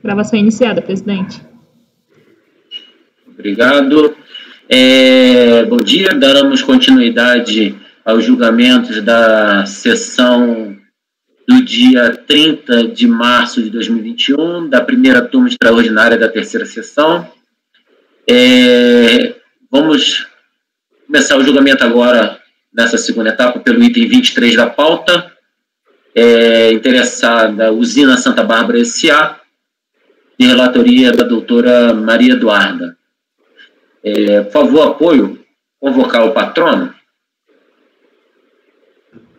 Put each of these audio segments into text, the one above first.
Gravação iniciada, presidente. Obrigado. Bom dia, daremos continuidade aos julgamentos da sessão do dia 30 de março de 2021, da primeira turma extraordinária da terceira sessão. Vamos começar o julgamento agora, nessa segunda etapa, pelo item 23 da pauta. Interessada Usina Santa Bárbara S.A., de relatoria da doutora Maria Eduarda. Por favor, apoio, convocar o patrono.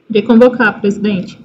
De convocar, presidente.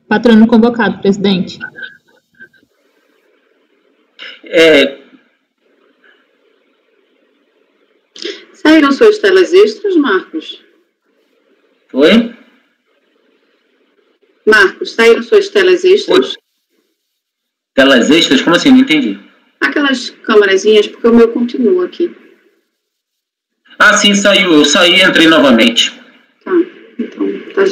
Patrono convocado, presidente. Saíram suas telas extras, Marcos? Oi? Marcos, saíram suas telas extras? Oi. Telas extras? Como assim? Não entendi. Aquelas câmerazinhas, porque o meu continua aqui. Ah, sim, saiu. Eu saí e entrei novamente. Tá, então, tá.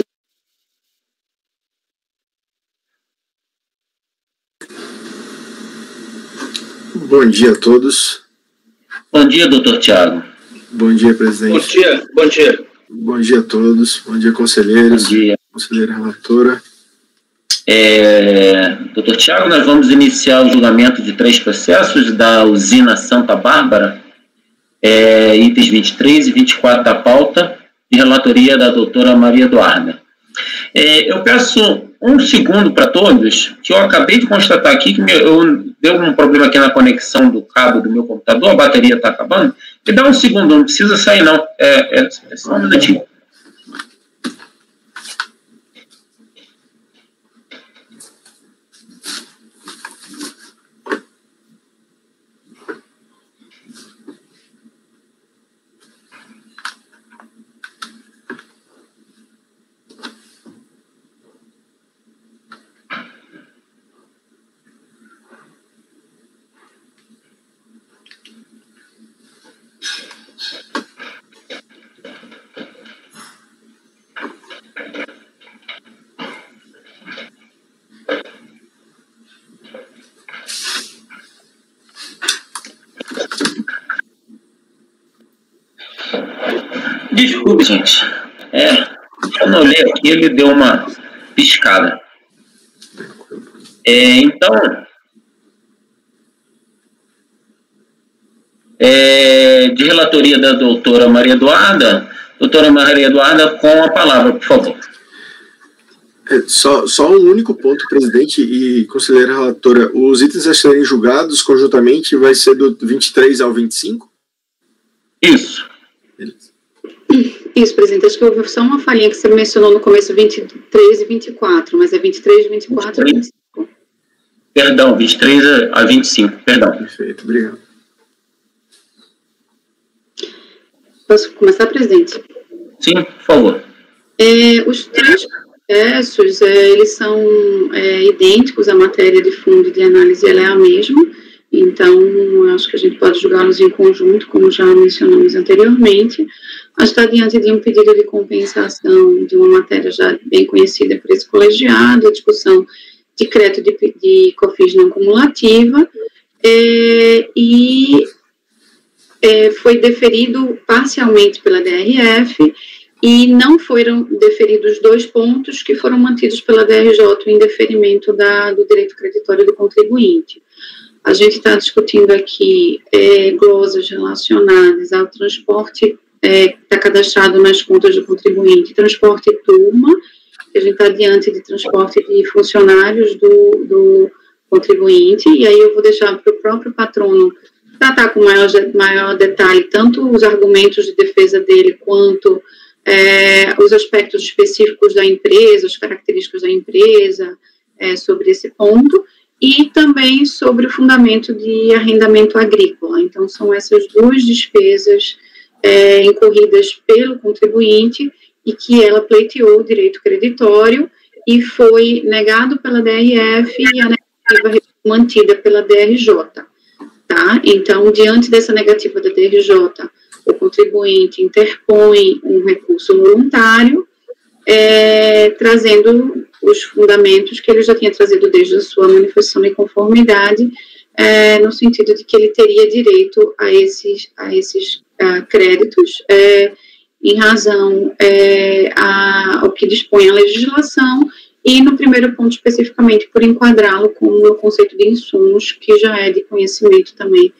Bom dia a todos. Bom dia, doutor Tiago. Bom dia, presidente. Bom dia, bom dia. Bom dia a todos. Bom dia, conselheiros. Bom dia. Conselheira relatora. Doutor Tiago, nós vamos iniciar o julgamento de 3 processos da Usina Santa Bárbara, itens 23 e 24 da pauta, de relatoria da doutora Maria Eduarda. Eu peço um segundo para todos, que eu acabei de constatar aqui que deu um problema aqui na conexão do cabo do meu computador, a bateria está acabando. Me dá um segundo, não precisa sair não, só um minutinho. Desculpe, gente. Quando eu olhei aqui, ele deu uma piscada. Então, de relatoria da doutora Maria Eduarda, com a palavra, por favor. Só um único ponto, presidente e conselheira relatora. Os itens a serem julgados conjuntamente vai ser do 23 ao 25? Isso. Beleza. Isso, presidente. Acho que houve só uma falhinha que você mencionou no começo, 23 e 24, mas é 23, 24 e 25. Perdão, 23 a 25, perdão. Perfeito, obrigado. Posso começar, presidente? Sim, por favor. Os 3 processos, eles são idênticos, a matéria de fundo de análise ela é a mesma, então acho que a gente pode julgá-los em conjunto, como já mencionamos anteriormente. A gente está diante de um pedido de compensação de uma matéria já bem conhecida por esse colegiado, a discussão de crédito de COFINS não cumulativa, foi deferido parcialmente pela DRF e não foram deferidos 2 pontos que foram mantidos pela DRJ em deferimento do direito creditório do contribuinte. A gente está discutindo aqui glosas relacionadas ao transporte que está cadastrado nas contas do contribuinte, transporte turma, que a gente está diante de transporte de funcionários do contribuinte, e aí eu vou deixar para o próprio patrono tratar com maior detalhe tanto os argumentos de defesa dele quanto os aspectos específicos da empresa, as características da empresa, sobre esse ponto, e também sobre o fundamento de arrendamento agrícola. Então, são essas duas despesas incorridas pelo contribuinte e que ela pleiteou o direito creditório e foi negado pela DRF e a negativa mantida pela DRJ. Tá? Então, diante dessa negativa da DRJ, o contribuinte interpõe um recurso voluntário, trazendo os fundamentos que ele já tinha trazido desde a sua manifestação de conformidade, no sentido de que ele teria direito a esses créditos, em razão ao que dispõe a legislação, e no primeiro ponto especificamente por enquadrá-lo com o conceito de insumos, que já é de conhecimento também,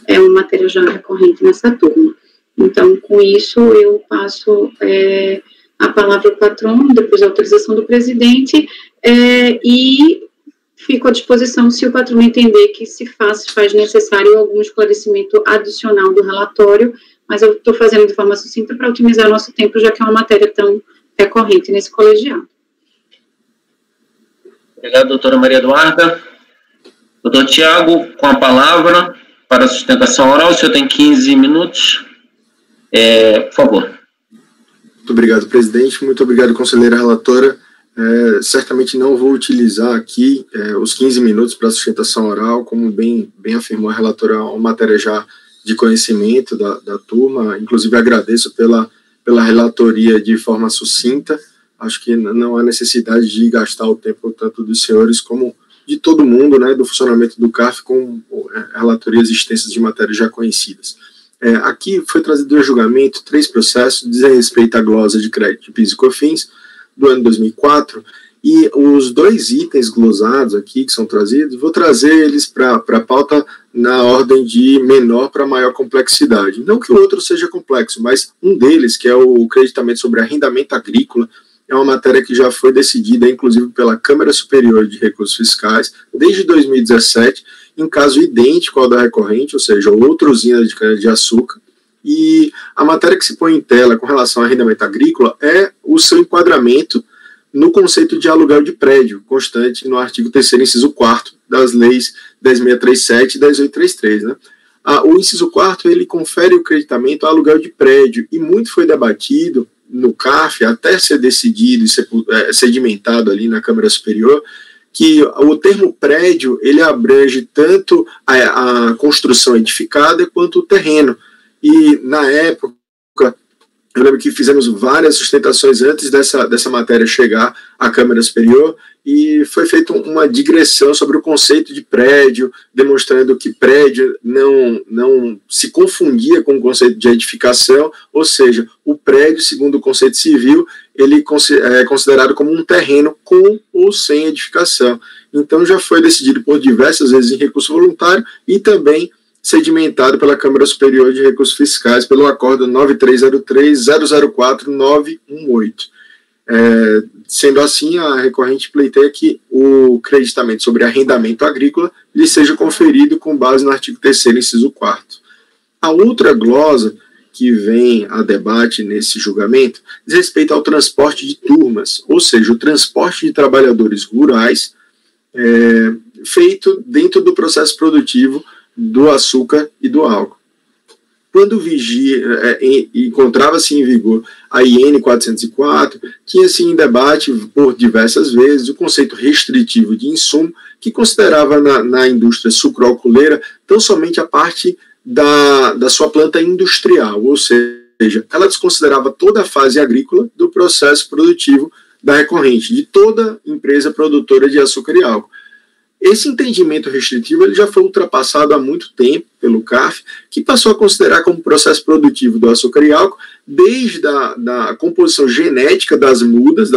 é uma matéria já recorrente nessa turma. Então, com isso, eu passo a palavra ao patrono, depois a autorização do presidente, e fico à disposição se o patrono entender que se faz necessário algum esclarecimento adicional do relatório, mas eu estou fazendo de forma sucinta para otimizar o nosso tempo, já que é uma matéria tão recorrente nesse colegiado. Obrigado, doutora Maria Eduarda. Doutor Tiago, com a palavra para a sustentação oral, o senhor tem 15 minutos. Por favor. Muito obrigado, presidente. Muito obrigado, conselheira relatora. Certamente não vou utilizar aqui os 15 minutos para a sustentação oral, como bem afirmou a relatora, é uma matéria já de conhecimento da turma. Inclusive, agradeço pela relatoria de forma sucinta. Acho que não há necessidade de gastar o tempo tanto dos senhores como de todo mundo, né, do funcionamento do CARF, com relatorias extensas de matérias já conhecidas. Aqui foi trazido em julgamento 3 processos, dizem respeito à glosa de crédito de PIS e COFINS do ano 2004, e os 2 itens glosados aqui que são trazidos, vou trazer eles para a pauta na ordem de menor para maior complexidade. Não que o outro seja complexo, mas um deles, que é o creditamento sobre arrendamento agrícola, é uma matéria que já foi decidida, inclusive, pela Câmara Superior de Recursos Fiscais, desde 2017, em caso idêntico ao da recorrente, ou seja, outra usina de cana-de-açúcar, e a matéria que se põe em tela com relação ao arrendamento agrícola é o seu enquadramento no conceito de aluguel de prédio, constante no artigo 3º, inciso 4º, das leis 10.637 e 10.833, né? O inciso 4º, ele confere o creditamento ao aluguel de prédio, e muito foi debatido no CARF, até ser decidido e ser sedimentado ali na Câmara Superior, que o termo prédio, ele abrange tanto a construção edificada quanto o terreno. E, na época, eu lembro que fizemos várias sustentações antes dessa matéria chegar à Câmara Superior, e foi feita uma digressão sobre o conceito de prédio, demonstrando que prédio não se confundia com o conceito de edificação, ou seja, o prédio, segundo o conceito civil, ele é considerado como um terreno com ou sem edificação. Então já foi decidido por diversas vezes em recurso voluntário e também sedimentado pela Câmara Superior de Recursos Fiscais pelo Acordo 9303-004-918. Sendo assim, a recorrente pleiteia que o creditamento sobre arrendamento agrícola lhe seja conferido com base no artigo 3º, inciso 4º. A outra glosa que vem a debate nesse julgamento diz respeito ao transporte de turmas, ou seja, o transporte de trabalhadores rurais feito dentro do processo produtivo do açúcar e do álcool. Quando encontrava-se em vigor a IN 404, tinha-se em debate por diversas vezes o conceito restritivo de insumo, que considerava na indústria sucroalcooleira tão somente a parte da sua planta industrial, ou seja, ela desconsiderava toda a fase agrícola do processo produtivo da recorrente, de toda empresa produtora de açúcar e álcool. Esse entendimento restritivo ele já foi ultrapassado há muito tempo pelo CARF, que passou a considerar como processo produtivo do açúcar e álcool desde a composição genética das mudas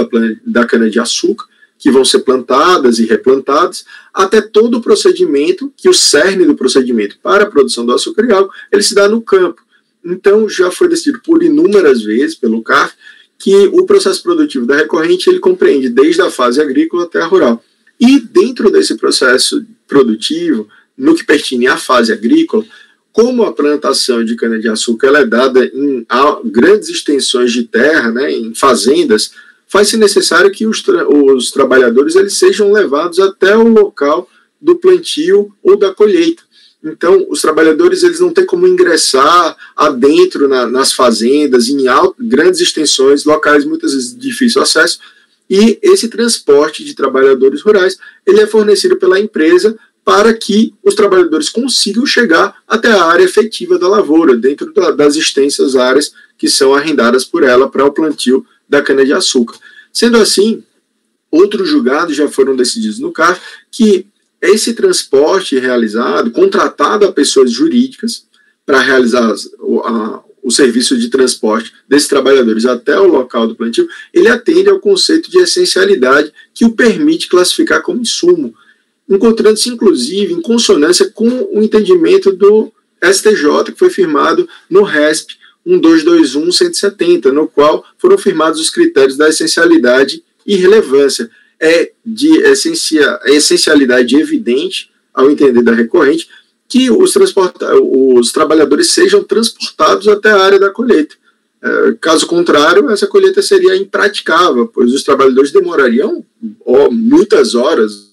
da cana-de-açúcar, que vão ser plantadas e replantadas, até todo o procedimento, que o cerne do procedimento para a produção do açúcar e álcool, ele se dá no campo. Então, já foi decidido por inúmeras vezes pelo CARF que o processo produtivo da recorrente ele compreende desde a fase agrícola até a rural. E dentro desse processo produtivo, no que pertine à fase agrícola, como a plantação de cana-de-açúcar ela é dada em grandes extensões de terra, né, em fazendas, faz-se necessário que os trabalhadores eles sejam levados até o local do plantio ou da colheita. Então, os trabalhadores eles não têm como ingressar adentro nas fazendas, em grandes extensões, locais muitas vezes de difícil acesso, e esse transporte de trabalhadores rurais ele é fornecido pela empresa para que os trabalhadores consigam chegar até a área efetiva da lavoura, dentro das extensas áreas que são arrendadas por ela para o plantio da cana-de-açúcar. Sendo assim, outros julgados já foram decididos no CARF que esse transporte realizado, contratado a pessoas jurídicas para realizar o serviço de transporte desses trabalhadores até o local do plantio, ele atende ao conceito de essencialidade que o permite classificar como insumo, encontrando-se, inclusive, em consonância com o entendimento do STJ, que foi firmado no RESP 1221-170, no qual foram firmados os critérios da essencialidade e relevância. É de essencialidade evidente, ao entender da recorrente, que os trabalhadores sejam transportados até a área da colheita. Caso contrário, essa colheita seria impraticável, pois os trabalhadores demorariam muitas horas,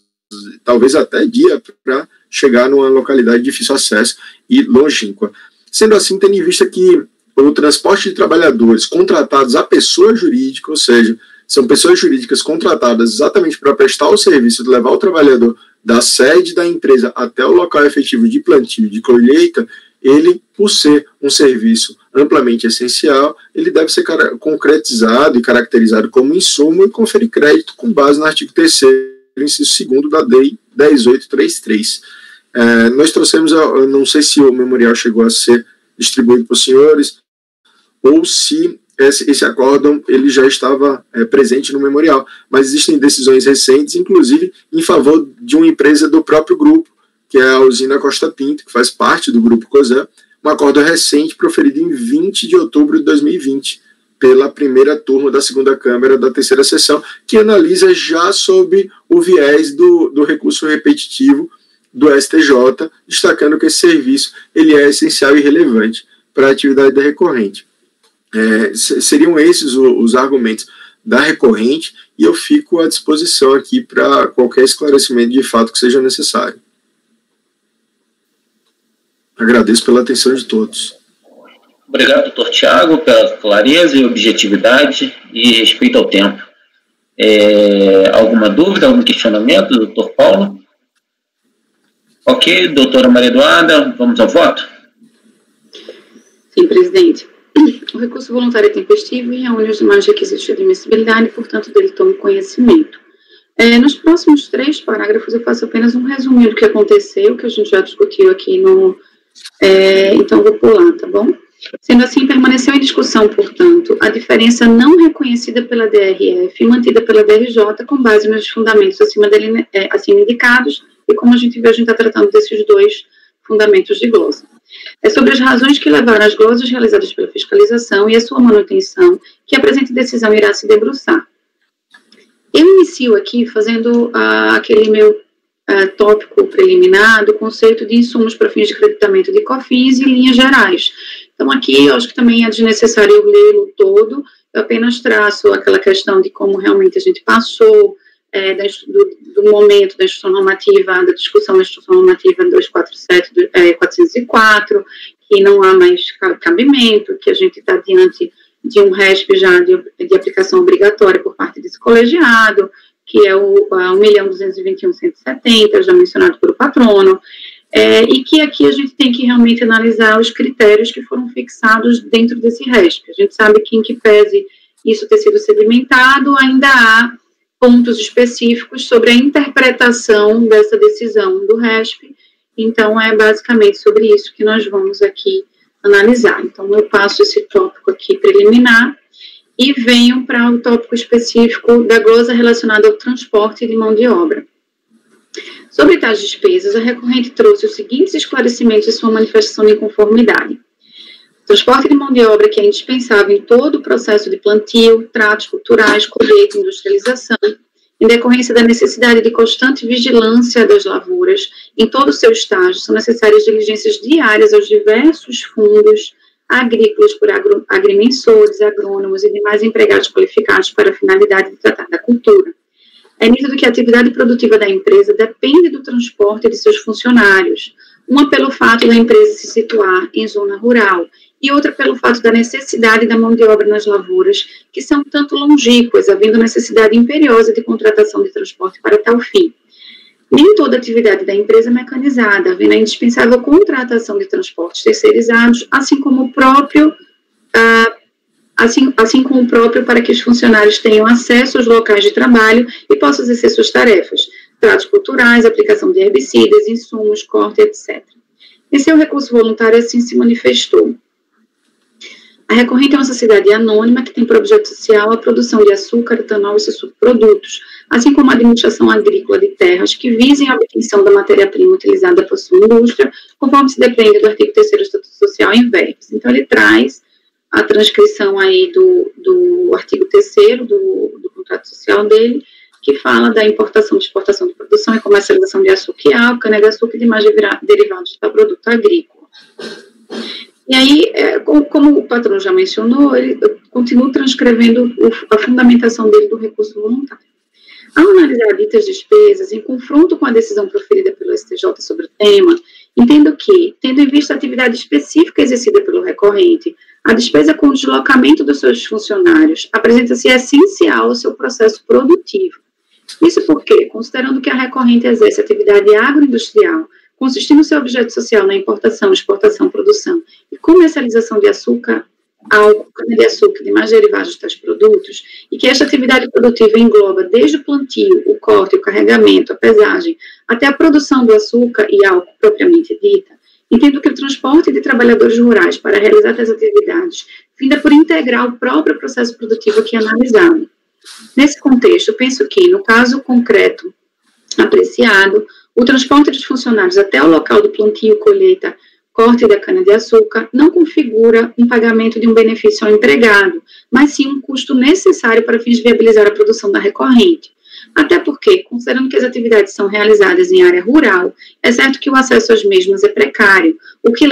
talvez até dia, para chegar numa localidade de difícil acesso e longínqua. Sendo assim, tendo em vista que o transporte de trabalhadores contratados a pessoa jurídica, ou seja, são pessoas jurídicas contratadas exatamente para prestar o serviço de levar o trabalhador da sede da empresa até o local efetivo de plantio e de colheita, ele, por ser um serviço amplamente essencial, ele deve ser concretizado e caracterizado como insumo e conferir crédito com base no artigo 3º, inciso 2º da Lei 10.833. Nós trouxemos, não sei se o memorial chegou a ser distribuído para os senhores, ou se esse acórdão ele já estava presente no memorial, mas existem decisões recentes, inclusive em favor de uma empresa do próprio grupo, que é a usina Costa Pinto, que faz parte do grupo COSAN, um acórdão recente proferido em 20 de outubro de 2020, pela primeira turma da segunda Câmara da terceira sessão, que analisa já sob o viés do recurso repetitivo do STJ, destacando que esse serviço ele é essencial e relevante para a atividade da recorrente. Seriam esses os argumentos da recorrente, e eu fico à disposição aqui para qualquer esclarecimento de fato que seja necessário. Agradeço pela atenção de todos. Obrigado, doutor Tiago, pela clareza e objetividade e respeito ao tempo. Alguma dúvida, algum questionamento, doutor Paulo? Ok, doutora Maria Eduarda, vamos ao voto? Sim, presidente. O recurso voluntário é tempestivo e reúne os demais requisitos de admissibilidade e, portanto, dele toma conhecimento. Nos próximos 3 parágrafos, eu faço apenas um resuminho do que aconteceu, que a gente já discutiu aqui então, vou pular, tá bom? Sendo assim, permaneceu em discussão, portanto, a diferença não reconhecida pela DRF e mantida pela DRJ com base nos fundamentos acima indicados, e como a gente viu, a gente está tratando desses 2 fundamentos de glosa. É sobre as razões que levaram as glosas realizadas pela fiscalização e a sua manutenção que a presente decisão irá se debruçar. Eu inicio aqui fazendo aquele meu tópico preliminar do conceito de insumos para fins de creditamento de COFINS e linhas gerais. Então, aqui, eu acho que também é desnecessário eu lê-lo todo, eu apenas traço aquela questão de como realmente a gente passou do momento da instrução normativa, da discussão da instrução normativa 247-404, que não há mais cabimento, que a gente está diante de um RESP já de aplicação obrigatória por parte desse colegiado, que é o 1.221.170, já mencionado pelo patrono, e que aqui a gente tem que realmente analisar os critérios que foram fixados dentro desse RESP. A gente sabe que, em que pese isso ter sido sedimentado, ainda há pontos específicos sobre a interpretação dessa decisão do RESP, então é basicamente sobre isso que nós vamos aqui analisar. Então, eu passo esse tópico aqui preliminar e venho para o tópico específico da glosa relacionada ao transporte de mão de obra. Sobre tais despesas, a recorrente trouxe os seguintes esclarecimentos de sua manifestação de inconformidade. O transporte de mão de obra que é indispensável em todo o processo de plantio, tratos culturais, colheita e industrialização, em decorrência da necessidade de constante vigilância das lavouras, em todo o seu estágio, são necessárias diligências diárias aos diversos fundos, agrícolas por agrimensores, agrônomos e demais empregados qualificados para a finalidade de tratar da cultura. É nítido que a atividade produtiva da empresa depende do transporte de seus funcionários, uma pelo fato da empresa se situar em zona rural e outra pelo fato da necessidade da mão de obra nas lavouras, que são tanto longínquas, havendo necessidade imperiosa de contratação de transporte para tal fim. Nem toda atividade da empresa é mecanizada, havendo a indispensável contratação de transportes terceirizados, assim como o próprio para que os funcionários tenham acesso aos locais de trabalho e possam exercer suas tarefas, tratos culturais, aplicação de herbicidas, insumos, corte, etc. Em seu recurso voluntário, assim se manifestou. A recorrente é uma sociedade anônima que tem por objeto social a produção de açúcar, etanol e seus subprodutos, assim como a administração agrícola de terras que visem a obtenção da matéria-prima utilizada por sua indústria, conforme se depende do artigo 3º do Estatuto Social em verbos. Então, ele traz a transcrição aí do artigo 3º do contrato social dele, que fala da importação, exportação de produção e comercialização de açúcar e álcool, cana-de-açúcar e demais derivados do produto agrícola. E aí, como o patrão já mencionou, ele continua transcrevendo a fundamentação dele do recurso voluntário. Ao analisar ditas despesas, em confronto com a decisão proferida pelo STJ sobre o tema, entendo que, tendo em vista a atividade específica exercida pelo recorrente, a despesa com o deslocamento dos seus funcionários apresenta-se essencial ao seu processo produtivo. Isso porque, considerando que a recorrente exerce atividade agroindustrial, consistindo seu objeto social na importação, exportação, produção e comercialização de açúcar, álcool, cana-de-açúcar e demais derivados de tais produtos, e que esta atividade produtiva engloba desde o plantio, o corte, o carregamento, a pesagem, até a produção do açúcar e álcool propriamente dita, entendo que o transporte de trabalhadores rurais para realizar tais atividades finda por integrar o próprio processo produtivo aqui analisado. Nesse contexto, penso que, no caso concreto apreciado, o transporte dos funcionários até o local do plantio, colheita, corte da cana-de-açúcar não configura um pagamento de um benefício ao empregado, mas sim um custo necessário para fins de viabilizar a produção da recorrente. Até porque, considerando que as atividades são realizadas em área rural, é certo que o acesso às mesmas é precário, o que me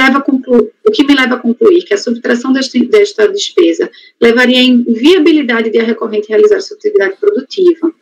leva a concluir que a subtração desta despesa levaria à inviabilidade de a recorrente realizar sua atividade produtiva.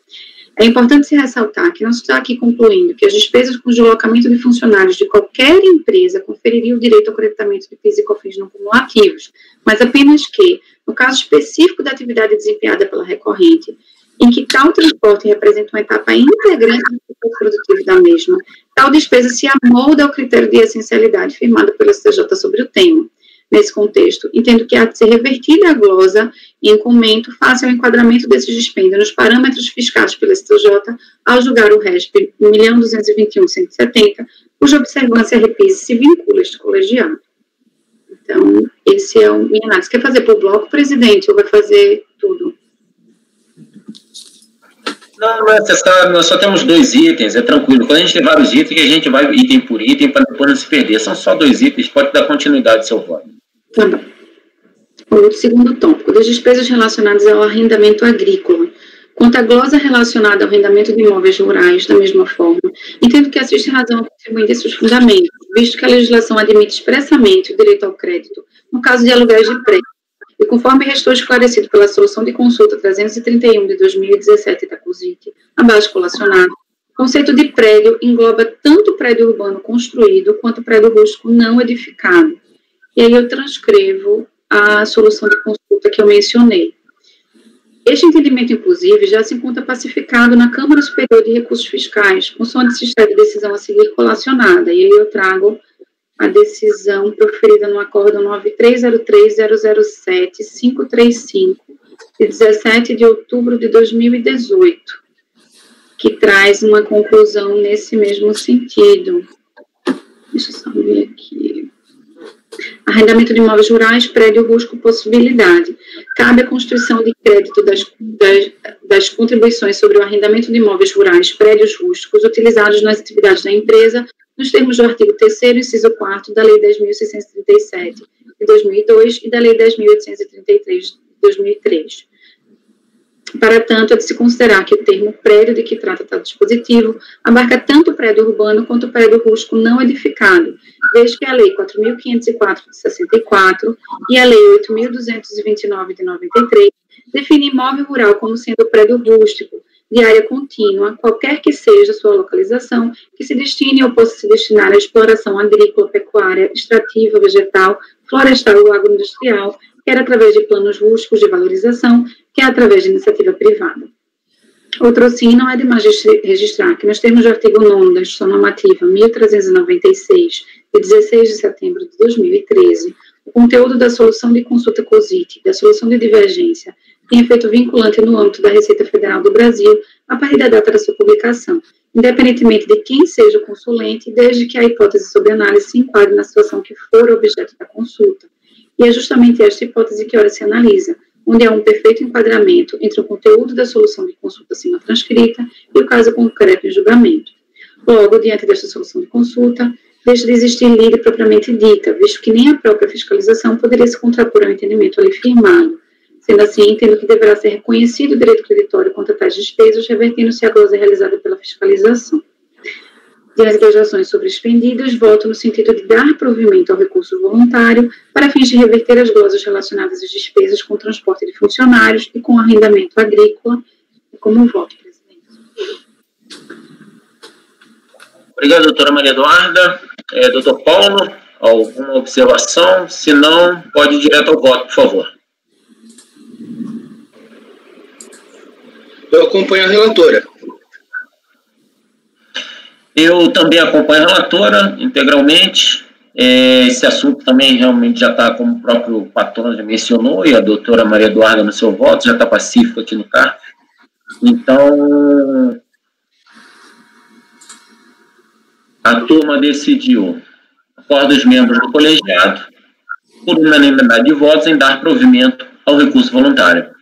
É importante se ressaltar que não se está aqui concluindo que as despesas com o deslocamento de funcionários de qualquer empresa confeririam o direito ao creditamento de PIS e COFINS não cumulativos, mas apenas que, no caso específico da atividade desempenhada pela recorrente, em que tal transporte representa uma etapa integrante do processo produtivo da mesma, tal despesa se amolda ao critério de essencialidade firmado pelo STJ sobre o tema. Nesse contexto, entendo que há de ser revertida a glosa e em comento face ao enquadramento desses dispêndios nos parâmetros fiscais pelo STJ ao julgar o RESP 1.221.170, cuja observância, repise, se vincula a este colegiado. Então, esse é o minha análise. Quer fazer por bloco, presidente, ou vai fazer tudo? Não é necessário, nós só temos 2 itens, é tranquilo. Quando a gente tem vários itens, a gente vai item por item para depois não se perder. São só 2 itens, pode dar continuidade ao seu voto. Tá bom. O segundo tópico, das despesas relacionadas ao arrendamento agrícola. Quanto à glosa relacionada ao arrendamento de imóveis rurais, da mesma forma, entendo que assiste razão ao contribuinte de seus fundamentos, visto que a legislação admite expressamente o direito ao crédito no caso de aluguéis de prédio. E conforme restou esclarecido pela Solução de Consulta 331 de 2017 da COSIT, abaixo colacionado, o conceito de prédio engloba tanto o prédio urbano construído quanto o prédio rústico não edificado. E aí eu transcrevo a solução de consulta que eu mencionei. Este entendimento, inclusive, já se encontra pacificado na Câmara Superior de Recursos Fiscais, consoante se está de decisão a seguir colacionada. E aí eu trago a decisão proferida no acórdão 9303007535, de 17 de outubro de 2018, que traz uma conclusão nesse mesmo sentido. Deixa eu só ver aqui. Arrendamento de imóveis rurais, prédio rústico, possibilidade. Cabe a constituição de crédito das contribuições sobre o arrendamento de imóveis rurais, prédios rústicos, utilizados nas atividades da empresa, nos termos do artigo 3º, inciso 4º da Lei 10.637, de 2002, e da Lei 10.833, de 2003. Para tanto, é de se considerar que o termo prédio de que trata tal dispositivo abarca tanto o prédio urbano quanto o prédio rústico não edificado, desde que a Lei 4.504 de 64 e a Lei 8.229 de 93 define imóvel rural como sendo prédio rústico, de área contínua, qualquer que seja sua localização, que se destine ou possa se destinar à exploração agrícola, pecuária, extrativa, vegetal, florestal ou agroindustrial, quer através de planos rústicos de valorização, quer através de iniciativa privada. Outro sim, não é demais registrar que nos termos do artigo 9º da Instrução Normativa 1396, de 16 de setembro de 2013, o conteúdo da solução de consulta COSIT, da solução de divergência, tem efeito vinculante no âmbito da Receita Federal do Brasil a partir da data da sua publicação, independentemente de quem seja o consulente, desde que a hipótese sob análise se enquadre na situação que for objeto da consulta. E é justamente esta hipótese que ora se analisa, onde há um perfeito enquadramento entre o conteúdo da solução de consulta acima transcrita e o caso concreto em julgamento. Logo, diante desta solução de consulta, deixa de existir lide propriamente dita, visto que nem a própria fiscalização poderia se contrapor ao entendimento ali firmado. Sendo assim, entendo que deverá ser reconhecido o direito creditório contra tais despesas, revertendo-se a glosa realizada pela fiscalização. Diante das razões sobreexpendidas, voto no sentido de dar provimento ao recurso voluntário para fins de reverter as glosas relacionadas às despesas com transporte de funcionários e com arrendamento agrícola, como voto, presidente. Obrigado, doutora Maria Eduarda. Doutor Paulo, alguma observação? Se não, pode ir direto ao voto, por favor. Eu acompanho a relatora. Eu também acompanho a relatora integralmente. Esse assunto também realmente já está, como o próprio patrono já mencionou, e a doutora Maria Eduarda no seu voto, já está pacífico aqui no CARF. Então, a turma decidiu, acorda os membros do colegiado, por unanimidade de votos, em dar provimento ao recurso voluntário.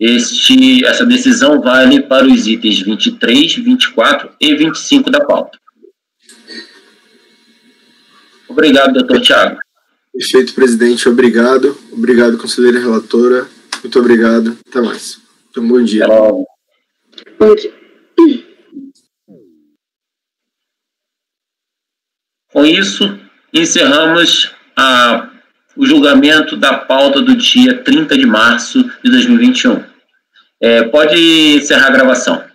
Essa decisão vale para os itens 23, 24 e 25 da pauta. Obrigado, doutor Tiago. Perfeito, presidente. Obrigado. Obrigado, conselheira relatora. Muito obrigado. Até mais. Um bom dia. Até logo. Bom dia. Com isso, encerramos o julgamento da pauta do dia 30 de março de 2021. Pode encerrar a gravação.